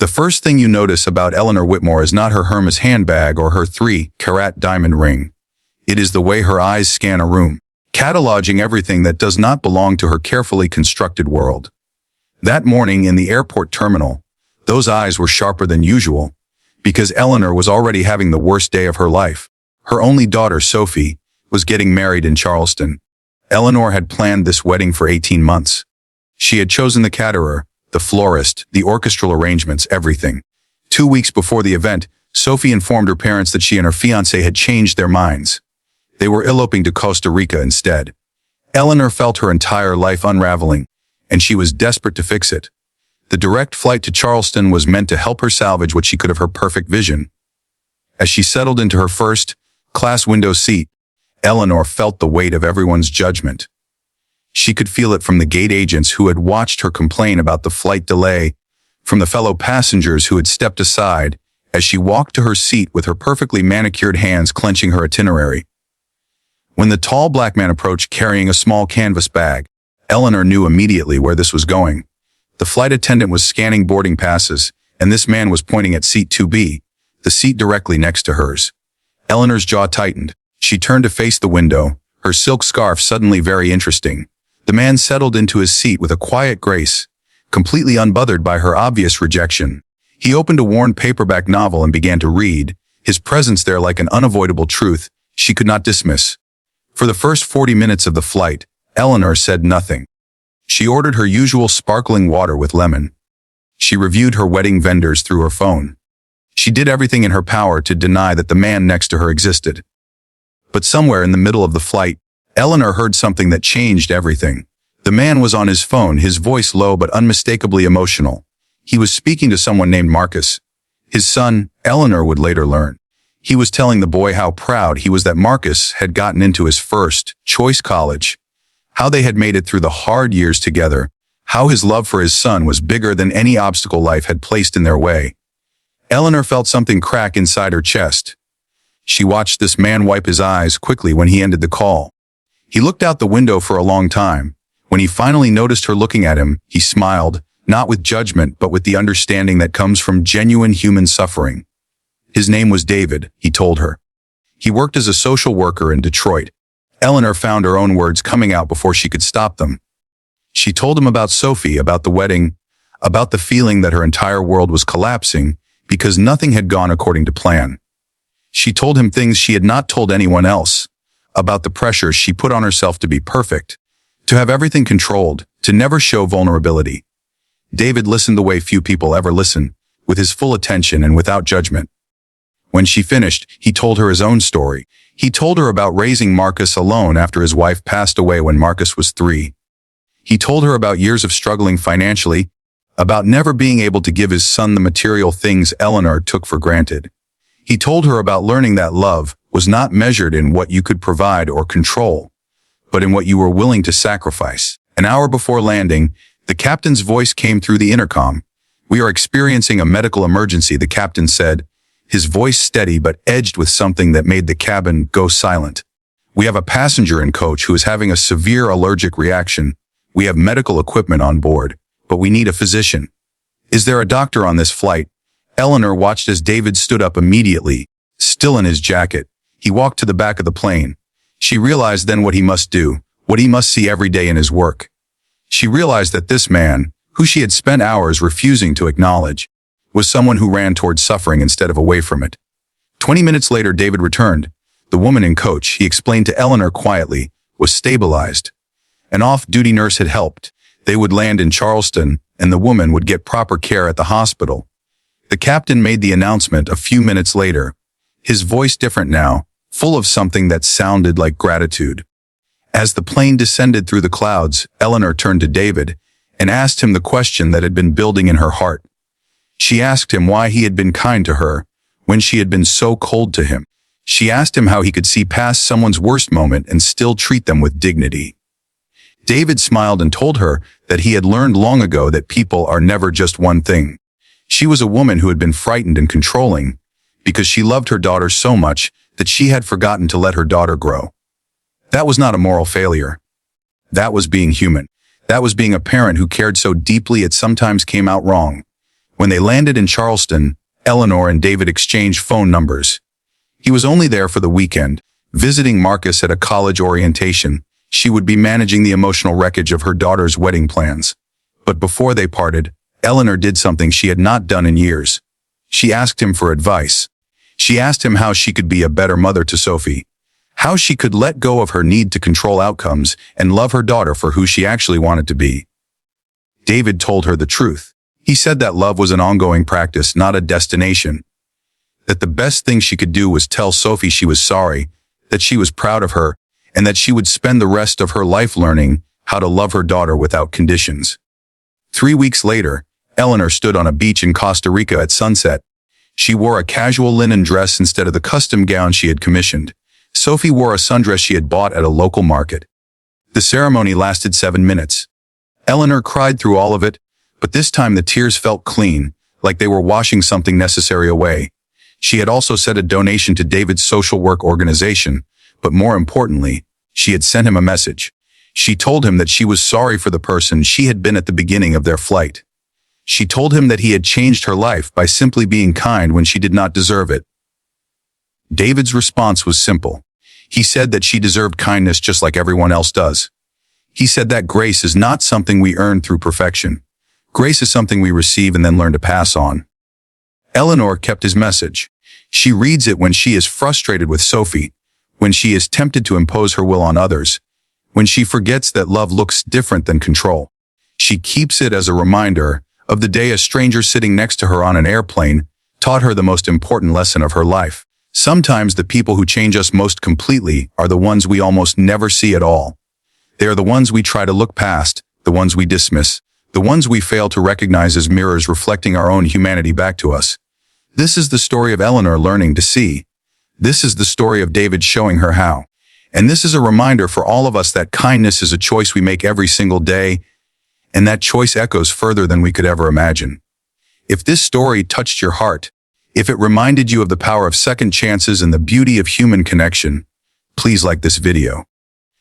The first thing you notice about Eleanor Whitmore is not her Hermes handbag or her 3-carat diamond ring. It is the way her eyes scan a room, cataloging everything that does not belong to her carefully constructed world. That morning in the airport terminal, those eyes were sharper than usual, because Eleanor was already having the worst day of her life. Her only daughter, Sophie, was getting married in Charleston. Eleanor had planned this wedding for 18 months. She had chosen the caterer, the florist, the orchestral arrangements, everything. 2 weeks before the event, Sophie informed her parents that she and her fiancé had changed their minds. They were eloping to Costa Rica instead. Eleanor felt her entire life unraveling, and she was desperate to fix it. The direct flight to Charleston was meant to help her salvage what she could of her perfect vision. As she settled into her first-class window seat, Eleanor felt the weight of everyone's judgment. She could feel it from the gate agents who had watched her complain about the flight delay, from the fellow passengers who had stepped aside as she walked to her seat with her perfectly manicured hands clenching her itinerary. When the tall black man approached carrying a small canvas bag, Eleanor knew immediately where this was going. The flight attendant was scanning boarding passes, and this man was pointing at seat 2B, the seat directly next to hers. Eleanor's jaw tightened. She turned to face the window, her silk scarf suddenly very interesting. The man settled into his seat with a quiet grace, completely unbothered by her obvious rejection. He opened a worn paperback novel and began to read, his presence there like an unavoidable truth she could not dismiss. For the first 40 minutes of the flight, Eleanor said nothing. She ordered her usual sparkling water with lemon. She reviewed her wedding vendors through her phone. She did everything in her power to deny that the man next to her existed. But somewhere in the middle of the flight, Eleanor heard something that changed everything. The man was on his phone, his voice low but unmistakably emotional. He was speaking to someone named Marcus. His son, Eleanor would later learn. He was telling the boy how proud he was that Marcus had gotten into his first-choice college, how they had made it through the hard years together, how his love for his son was bigger than any obstacle life had placed in their way. Eleanor felt something crack inside her chest. She watched this man wipe his eyes quickly when he ended the call. He looked out the window for a long time. When he finally noticed her looking at him, he smiled, not with judgment but with the understanding that comes from genuine human suffering. His name was David, he told her. He worked as a social worker in Detroit. Eleanor found her own words coming out before she could stop them. She told him about Sophie, about the wedding, about the feeling that her entire world was collapsing because nothing had gone according to plan. She told him things she had not told anyone else, about the pressure she put on herself to be perfect, to have everything controlled, to never show vulnerability. David listened the way few people ever listen, with his full attention and without judgment. When she finished, he told her his own story. He told her about raising Marcus alone after his wife passed away when Marcus was 3. He told her about years of struggling financially, about never being able to give his son the material things Eleanor took for granted. He told her about learning that love was not measured in what you could provide or control, but in what you were willing to sacrifice. An hour before landing, the captain's voice came through the intercom. "We are experiencing a medical emergency," the captain said, his voice steady but edged with something that made the cabin go silent. "We have a passenger and coach who is having a severe allergic reaction. We have medical equipment on board, but we need a physician. Is there a doctor on this flight?" Eleanor watched as David stood up immediately, still in his jacket. He walked to the back of the plane. She realized then what he must do, what he must see every day in his work. She realized that this man, who she had spent hours refusing to acknowledge, was someone who ran towards suffering instead of away from it. 20 minutes later, David returned. The woman in coach, he explained to Eleanor quietly, was stabilized. An off-duty nurse had helped. They would land in Charleston, and the woman would get proper care at the hospital. The captain made the announcement a few minutes later, his voice different now, full of something that sounded like gratitude. As the plane descended through the clouds, Eleanor turned to David and asked him the question that had been building in her heart. She asked him why he had been kind to her when she had been so cold to him. She asked him how he could see past someone's worst moment and still treat them with dignity. David smiled and told her that he had learned long ago that people are never just one thing. She was a woman who had been frightened and controlling because she loved her daughter so much that she had forgotten to let her daughter grow. That was not a moral failure. That was being human. That was being a parent who cared so deeply it sometimes came out wrong. When they landed in Charleston, Eleanor and David exchanged phone numbers. He was only there for the weekend, visiting Marcus at a college orientation. She would be managing the emotional wreckage of her daughter's wedding plans. But before they parted, Eleanor did something she had not done in years. She asked him for advice. She asked him how she could be a better mother to Sophie, how she could let go of her need to control outcomes and love her daughter for who she actually wanted to be. David told her the truth. He said that love was an ongoing practice, not a destination. That the best thing she could do was tell Sophie she was sorry, that she was proud of her, and that she would spend the rest of her life learning how to love her daughter without conditions. 3 weeks later, Eleanor stood on a beach in Costa Rica at sunset. She wore a casual linen dress instead of the custom gown she had commissioned. Sophie wore a sundress she had bought at a local market. The ceremony lasted 7 minutes. Eleanor cried through all of it, but this time the tears felt clean, like they were washing something necessary away. She had also sent a donation to David's social work organization, but more importantly, she had sent him a message. She told him that she was sorry for the person she had been at the beginning of their flight. She told him that he had changed her life by simply being kind when she did not deserve it. David's response was simple. He said that she deserved kindness just like everyone else does. He said that grace is not something we earn through perfection. Grace is something we receive and then learn to pass on. Eleanor kept his message. She reads it when she is frustrated with Sophie, when she is tempted to impose her will on others, when she forgets that love looks different than control. She keeps it as a reminder of the day a stranger sitting next to her on an airplane taught her the most important lesson of her life. Sometimes the people who change us most completely are the ones we almost never see at all. They are the ones we try to look past, the ones we dismiss, the ones we fail to recognize as mirrors reflecting our own humanity back to us. This is the story of Eleanor learning to see. This is the story of David showing her how. And this is a reminder for all of us that kindness is a choice we make every single day, and that choice echoes further than we could ever imagine. If this story touched your heart, if it reminded you of the power of second chances and the beauty of human connection, please like this video.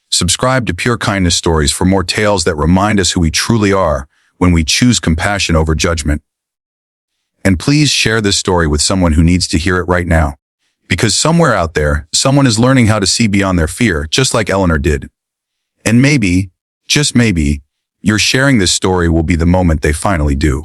Subscribe to Pure Kindness Stories for more tales that remind us who we truly are when we choose compassion over judgment. And please share this story with someone who needs to hear it right now. Because somewhere out there, someone is learning how to see beyond their fear, just like Eleanor did. And maybe, just maybe, your sharing this story will be the moment they finally do.